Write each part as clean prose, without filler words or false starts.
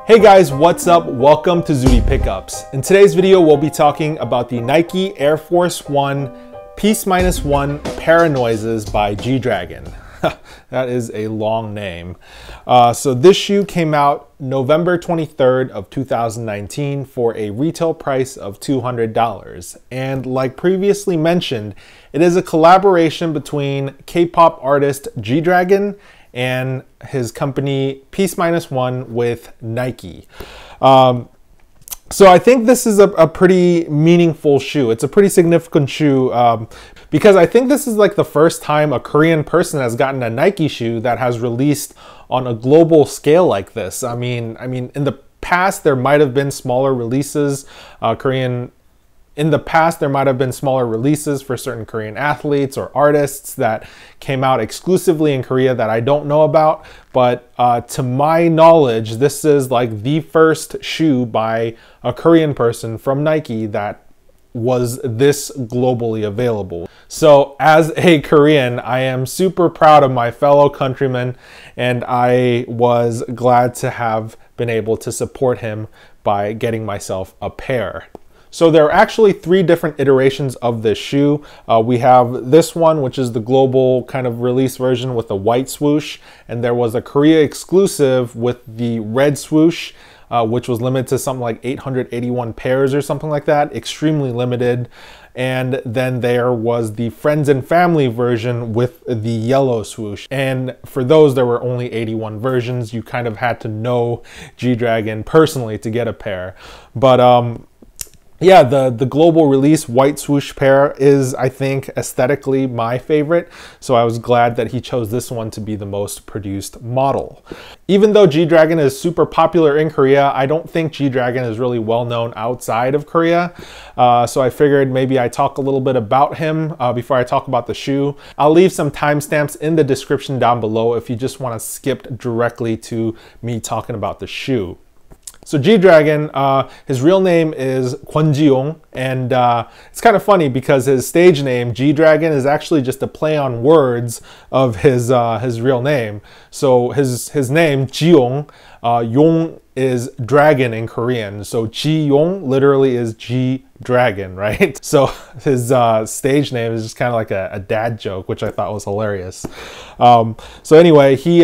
Hey guys, what's up? Welcome to Zooty Pickups. In today's video, we'll be talking about the Nike Air Force One Peaceminusone Paranoises by G-Dragon. That is a long name. So this shoe came out November 23rd of 2019 for a retail price of $200. And like previously mentioned, it is a collaboration between K-pop artist G-Dragon and his company Peaceminusone with Nike. So I think this is a pretty meaningful shoe. It's a pretty significant shoe because I think this is like the first time a Korean person has gotten a Nike shoe that has released on a global scale like this. I mean, in the past there might have been smaller releases, In the past, there might have been smaller releases for certain Korean athletes or artists that came out exclusively in Korea that I don't know about. But to my knowledge, this is like the first shoe by a Korean person from Nike that was this globally available. So as a Korean, I am super proud of my fellow countrymen, and I was glad to have been able to support him by getting myself a pair. So there are actually three different iterations of this shoe. We have this one, which is the global kind of release version with the white swoosh. And there was a Korea exclusive with the red swoosh, which was limited to something like 881 pairs or something like that, extremely limited. And then there was the friends and family version with the yellow swoosh. And for those, there were only 81 versions. You kind of had to know G-Dragon personally to get a pair. But yeah, the global release white swoosh pair is, I think, aesthetically my favorite. So I was glad that he chose this one to be the most produced model. Even though G-Dragon is super popular in Korea, I don't think G-Dragon is really well known outside of Korea. So I figured maybe I talk a little bit about him before I talk about the shoe. I'll leave some timestamps in the description down below if you just want to skip directly to me talking about the shoe. So G-Dragon, his real name is Kwon, and it's kind of funny because his stage name, G-Dragon, is actually just a play on words of his real name. So his name, Ji-yong, Yong is dragon in Korean. So Ji-yong literally is G-Dragon, right? So his stage name is just kind of like a dad joke, which I thought was hilarious. So anyway, he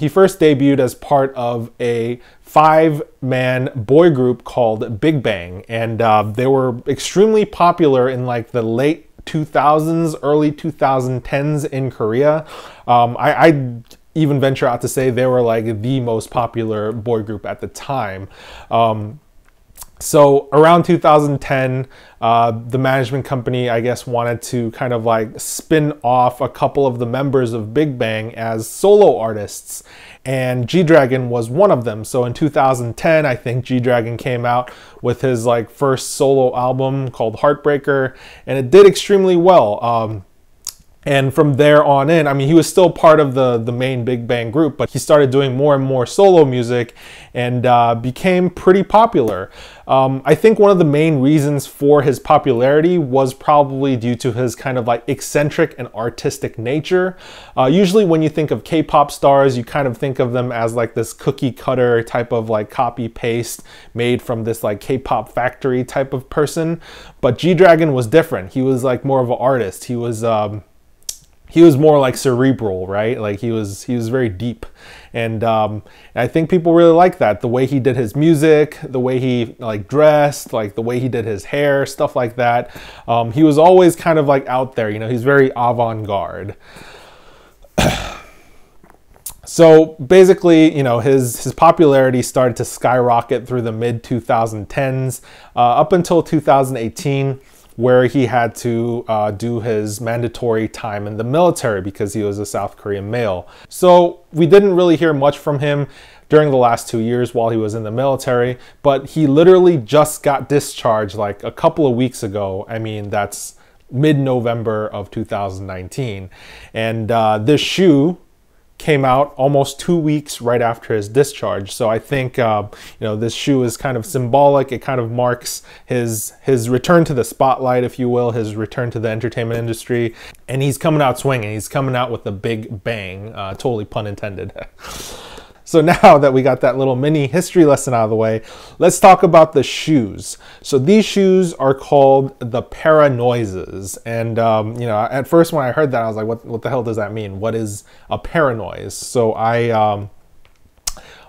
first debuted as part of a 5-man boy group called Big Bang, and they were extremely popular in like the late 2000s, early 2010s in Korea. I even venture out to say they were like the most popular boy group at the time. So around 2010, the management company, I guess, wanted to kind of like spin off a couple of the members of Big Bang as solo artists, and G-Dragon was one of them. So in 2010, I think G-Dragon came out with his like first solo album called Heartbreaker, and it did extremely well. And from there on in, I mean, he was still part of the main Big Bang group, but he started doing more and more solo music and became pretty popular. I think one of the main reasons for his popularity was probably due to his kind of like eccentric and artistic nature. Usually when you think of K-pop stars, you kind of think of them as like this cookie cutter type of like copy paste made from this like K-pop factory type of person. But G-Dragon was different. He was like more of an artist. He was more like cerebral, right? Like he was very deep. And I think people really like that. The way he did his music, the way he like dressed, like the way he did his hair, stuff like that. He was always kind of like out there, you know, he's very avant-garde. So basically, you know, his popularity started to skyrocket through the mid 2010s up until 2018. Where he had to do his mandatory time in the military because he was a South Korean male. So we didn't really hear much from him during the last 2 years while he was in the military, but he literally just got discharged like a couple of weeks ago. I mean, that's mid-November of 2019. And this shoe came out almost 2 weeks right after his discharge. So I think, you know, this shoe is kind of symbolic. It kind of marks his return to the spotlight, if you will, his return to the entertainment industry. And he's coming out swinging. He's coming out with a big bang, totally pun intended. So now that we got that little mini history lesson out of the way, let's talk about the shoes. So these shoes are called the paranoises. And, you know, at first when I heard that, I was like, what the hell does that mean? What is a paranoise? So I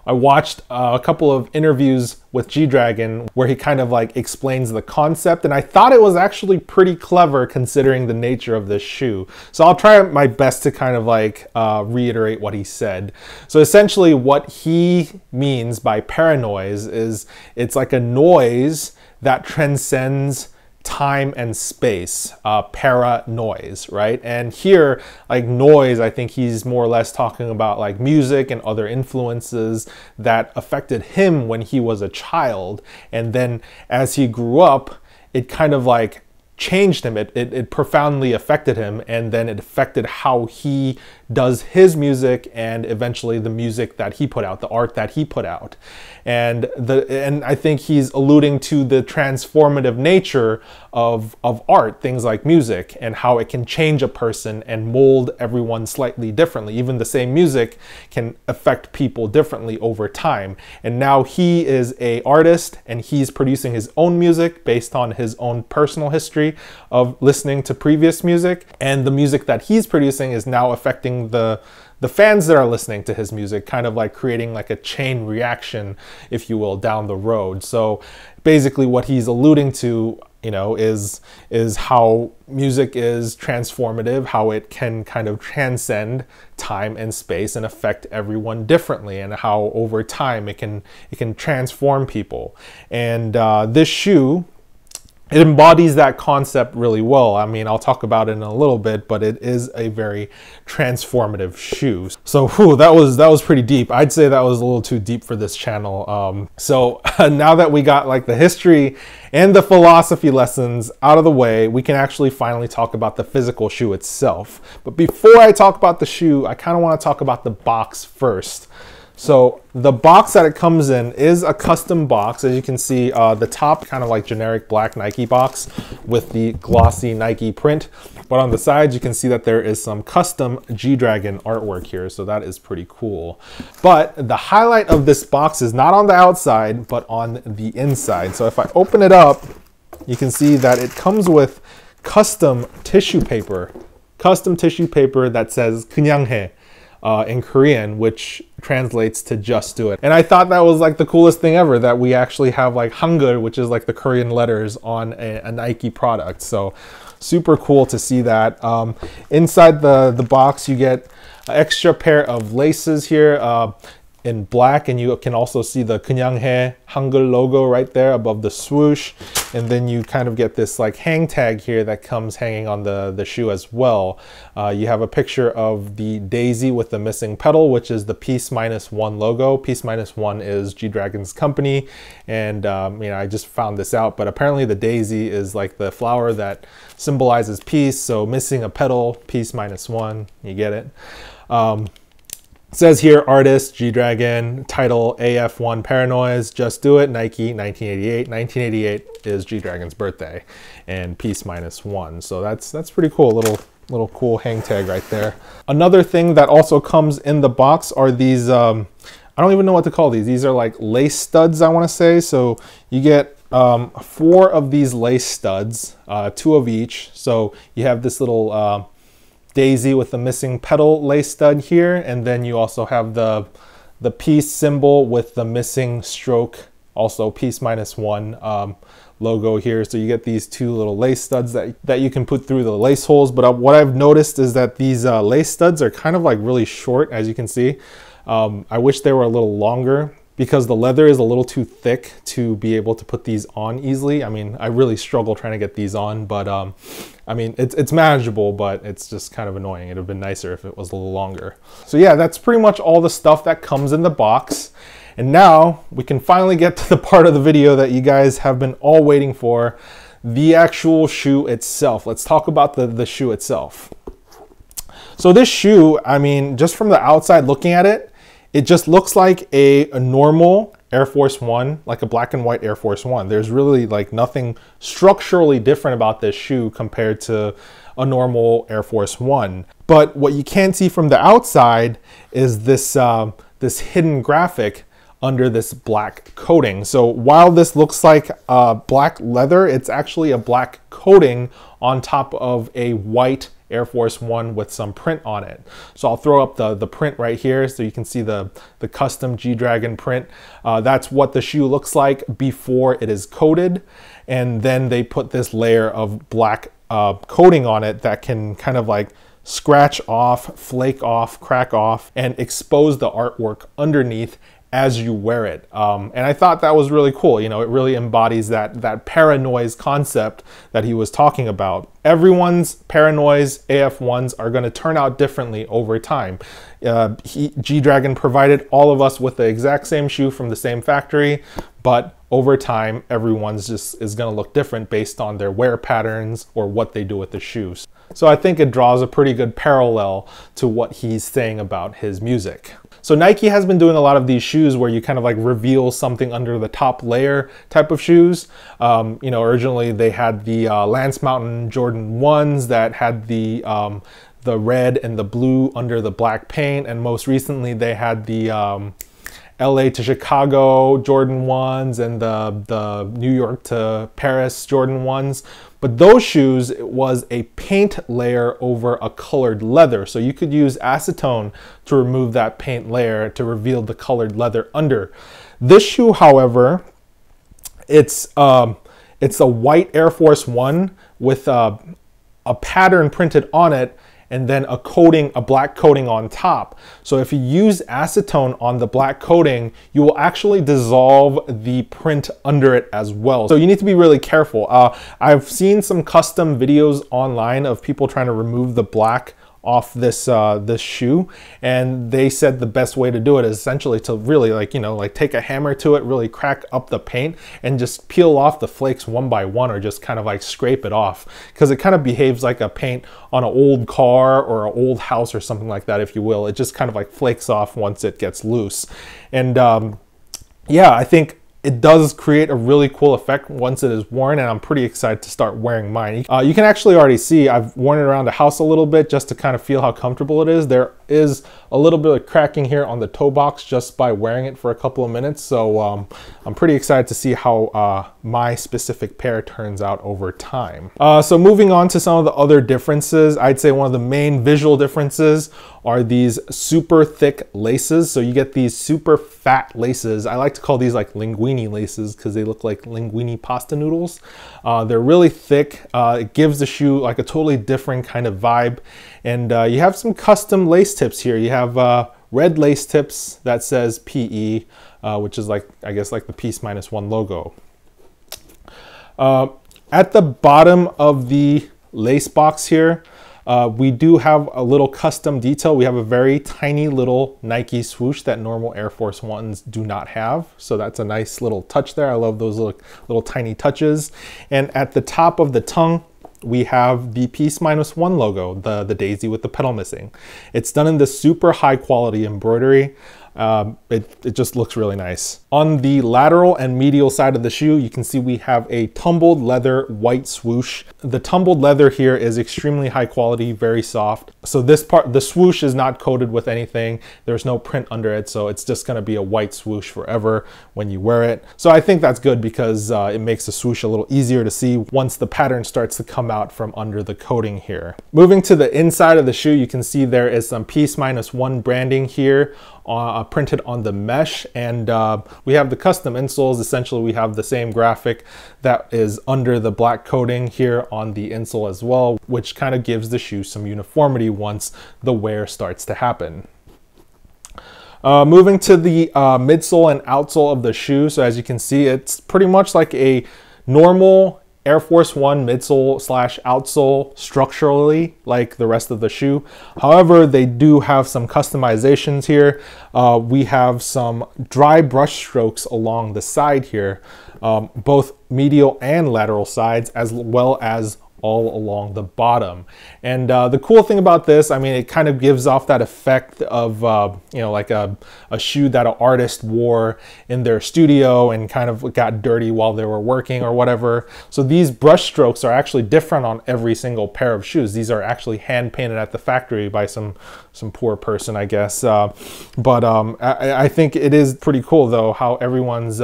watched a couple of interviews with G-Dragon where he kind of like explains the concept, and I thought it was actually pretty clever considering the nature of this shoe. So I'll try my best to kind of like reiterate what he said. So essentially what he means by paranoise is it's like a noise that transcends time and space, para noise, right? And here, like noise, I think he's more or less talking about like music and other influences that affected him when he was a child. And then as he grew up, it kind of like changed him. It profoundly affected him, and then it affected how he does his music and eventually the music that he put out, the art that he put out. And I think he's alluding to the transformative nature of art, things like music, and how it can change a person and mold everyone slightly differently. Even the same music can affect people differently over time. And now he is an artist and he's producing his own music based on his own personal history of listening to previous music. And the music that he's producing is now affecting the fans that are listening to his music, kind of like creating like a chain reaction, if you will, down the road. So basically what he's alluding to, you know, is how music is transformative, how it can kind of transcend time and space and affect everyone differently, and how over time it can transform people. And this shoe, it embodies that concept really well. I mean, I'll talk about it in a little bit, but it is a very transformative shoe. So that was pretty deep. I'd say that was a little too deep for this channel. So now that we got like the history and the philosophy lessons out of the way, we can actually finally talk about the physical shoe itself. But before I talk about the shoe, I kind of want to talk about the box first. So the box that it comes in is a custom box. As you can see, the top kind of like generic black Nike box with the glossy Nike print. But on the sides, you can see that there is some custom G-Dragon artwork here. So that is pretty cool. But the highlight of this box is not on the outside, but on the inside. So if I open it up, you can see that it comes with custom tissue paper that says 그냥해. In Korean, which translates to just do it. And I thought that was like the coolest thing ever, that we actually have like Hangul, which is like the Korean letters on a Nike product. So super cool to see that. Inside the box, you get an extra pair of laces here in black, and you can also see the 그냥해 Hangul logo right there above the swoosh. And then you kind of get this like hang tag here that comes hanging on the shoe as well. You have a picture of the daisy with the missing petal, which is the Peaceminusone logo. Peaceminusone is G-Dragon's company, and you know, I just found this out, but apparently the daisy is like the flower that symbolizes peace. So missing a petal, Peaceminusone, you get it. It says here, artist, G-Dragon, title, AF1 Paranoise, Just Do It, Nike, 1988. 1988 is G-Dragon's birthday, and Peaceminusone. So that's pretty cool, little cool hang tag right there. Another thing that also comes in the box are these, I don't even know what to call these. These are like lace studs, I want to say. So you get 4 of these lace studs, 2 of each. So you have this little daisy with the missing petal lace stud here, and then you also have the peace symbol with the missing stroke, also Peaceminusone logo here. So you get these 2 little lace studs that you can put through the lace holes. But what I've noticed is that these lace studs are kind of like really short, as you can see. I wish they were a little longer, because the leather is a little too thick to be able to put these on easily. I mean, I really struggle trying to get these on, but I mean, it's manageable, but it's just kind of annoying. It'd have been nicer if it was a little longer. So yeah, that's pretty much all the stuff that comes in the box. And now we can finally get to the part of the video that you guys have been all waiting for, the actual shoe itself. Let's talk about the shoe itself. So this shoe, I mean, just from the outside looking at it, it just looks like a normal Air Force One, like a black and white Air Force One. There's really like nothing structurally different about this shoe compared to a normal Air Force One. But what you can't see from the outside is this, this hidden graphic under this black coating. So while this looks like black leather, it's actually a black coating on top of a white Air Force One with some print on it. So I'll throw up the print right here so you can see the custom G-Dragon print. That's what the shoe looks like before it is coated. And then they put this layer of black coating on it that can kind of like scratch off, flake off, crack off, and expose the artwork underneath as you wear it. And I thought that was really cool. You know, it really embodies that paranoise concept that he was talking about. Everyone's paranoise AF1s are going to turn out differently over time. G-Dragon provided all of us with the exact same shoe from the same factory, but over time, everyone's just is going to look different based on their wear patterns or what they do with the shoes. So I think it draws a pretty good parallel to what he's saying about his music. So Nike has been doing a lot of these shoes where you kind of like reveal something under the top layer type of shoes. You know, originally they had the Lance Mountain Jordan 1s that had the red and the blue under the black paint, and most recently they had the LA to Chicago Jordan 1s and the New York to Paris Jordan 1s. But those shoes, it was a paint layer over a colored leather. So you could use acetone to remove that paint layer to reveal the colored leather under. This shoe, however, it's a white Air Force One with a pattern printed on it, and then a coating, a black coating on top. So if you use acetone on the black coating, you will actually dissolve the print under it as well. So you need to be really careful. I've seen some custom videos online of people trying to remove the black off this this shoe, and they said the best way to do it is essentially to really, like, you know, like take a hammer to it, really crack up the paint and just peel off the flakes one by one, or just kind of like scrape it off, because it kind of behaves like a paint on an old car or an old house or something like that, if you will. It just kind of like flakes off once it gets loose. And yeah, I think it does create a really cool effect once it is worn, and I'm pretty excited to start wearing mine. You can actually already see I've worn it around the house a little bit just to kind of feel how comfortable it is. There is a little bit of cracking here on the toe box just by wearing it for a couple of minutes. So I'm pretty excited to see how my specific pair turns out over time. So moving on to some of the other differences, I'd say one of the main visual differences are these super thick laces. So you get these super fat laces. I like to call these like linguine laces because they look like linguine pasta noodles. They're really thick. It gives the shoe like a totally different kind of vibe. And you have some custom lace tips here. You have red lace tips that says PE, which is like, I guess, like the Peaceminusone logo. At the bottom of the lace box here, we do have a little custom detail. We have a very tiny little Nike swoosh that normal Air Force Ones do not have. So that's a nice little touch there. I love those little tiny touches. And at the top of the tongue, we have the Peaceminusone logo, the daisy with the petal missing. It's done in this super high quality embroidery. It just looks really nice. On the lateral and medial side of the shoe, you can see we have a tumbled leather white swoosh. The tumbled leather here is extremely high quality, very soft. So this part, the swoosh is not coated with anything. There's no print under it, so it's just gonna be a white swoosh forever when you wear it. So I think that's good because it makes the swoosh a little easier to see once the pattern starts to come out from under the coating here. Moving to the inside of the shoe, you can see there is some Peaceminusone branding here printed on the mesh, and we have the custom insoles. Essentially, we have the same graphic that is under the black coating here on the insole as well, which kind of gives the shoe some uniformity once the wear starts to happen. Moving to the midsole and outsole of the shoe. So as you can see, it's pretty much like a normal Air Force One midsole slash outsole structurally like the rest of the shoe. However, they do have some customizations here. We have some dry brush strokes along the side here, both medial and lateral sides, as well as all along the bottom. And the cool thing about this, I mean, it kind of gives off that effect of, you know, like a shoe that an artist wore in their studio and kind of got dirty while they were working or whatever. So these brush strokes are actually different on every single pair of shoes. These are actually hand painted at the factory by some poor person, I guess. But I think it is pretty cool though how everyone's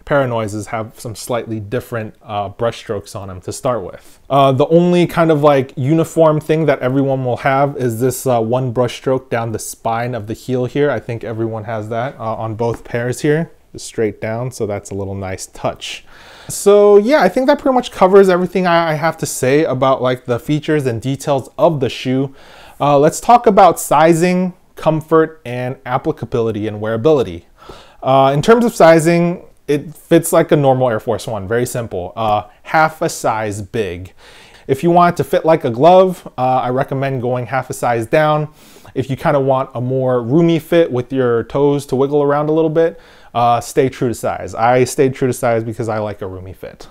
Paranoises have some slightly different brush strokes on them to start with. The only kind of like uniform thing that everyone will have is this one brush stroke down the spine of the heel here. I think everyone has that on both pairs here, just straight down. So that's a little nice touch. So yeah, I think that pretty much covers everything I have to say about like the features and details of the shoe. Let's talk about sizing, comfort, and applicability and wearability. In terms of sizing, it fits like a normal Air Force One, very simple, half a size big. If you want it to fit like a glove, I recommend going half a size down. If you kind of want a more roomy fit with your toes to wiggle around a little bit, stay true to size. I stayed true to size because I like a roomy fit.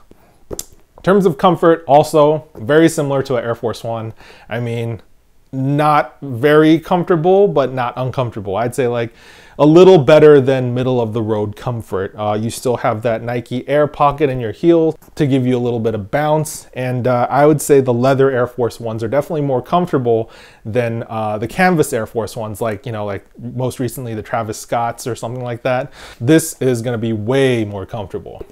In terms of comfort, also very similar to an Air Force One. I mean, not very comfortable, but not uncomfortable. I'd say like a little better than middle of the road comfort. You still have that Nike Air pocket in your heel to give you a little bit of bounce. And I would say the leather Air Force Ones are definitely more comfortable than the canvas Air Force Ones, like, you know, like most recently the Travis Scotts or something like that. This is gonna be way more comfortable.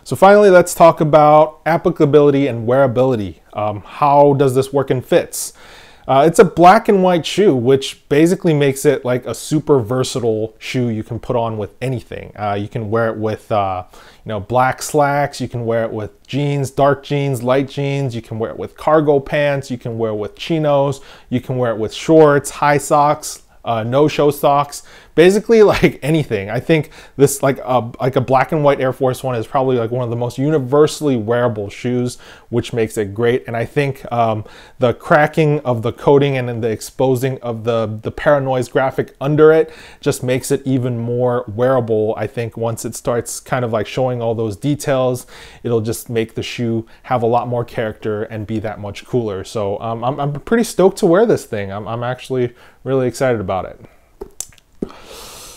So finally, let's talk about applicability and wearability. How does this work in fits? It's a black and white shoe, which basically makes it like a super versatile shoe you can put on with anything. You can wear it with, you know, black slacks. You can wear it with jeans, dark jeans, light jeans. You can wear it with cargo pants. You can wear it with chinos. You can wear it with shorts, high socks, no-show socks, basically like anything. I think this like a black and white Air Force One is probably like one of the most universally wearable shoes, which makes it great. And I think the cracking of the coating and then the exposing of the Paranoise graphic under it just makes it even more wearable. I think once it starts kind of like showing all those details, it'll just make the shoe have a lot more character and be that much cooler. So I'm pretty stoked to wear this thing. I'm actually really excited about it.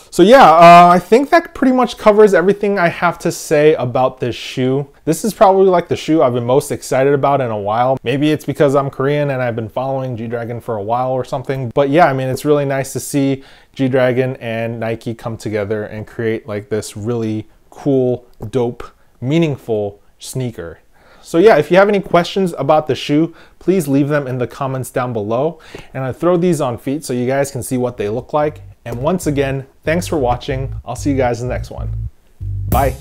So yeah, I think that pretty much covers everything I have to say about this shoe. This is probably like the shoe I've been most excited about in a while. Maybe it's because I'm Korean and I've been following G-Dragon for a while or something. But yeah, I mean, it's really nice to see G-Dragon and Nike come together and create like this really cool, dope, meaningful sneaker. So yeah, if you have any questions about the shoe, please leave them in the comments down below. And I throw these on feet so you guys can see what they look like. And once again, thanks for watching. I'll see you guys in the next one. Bye.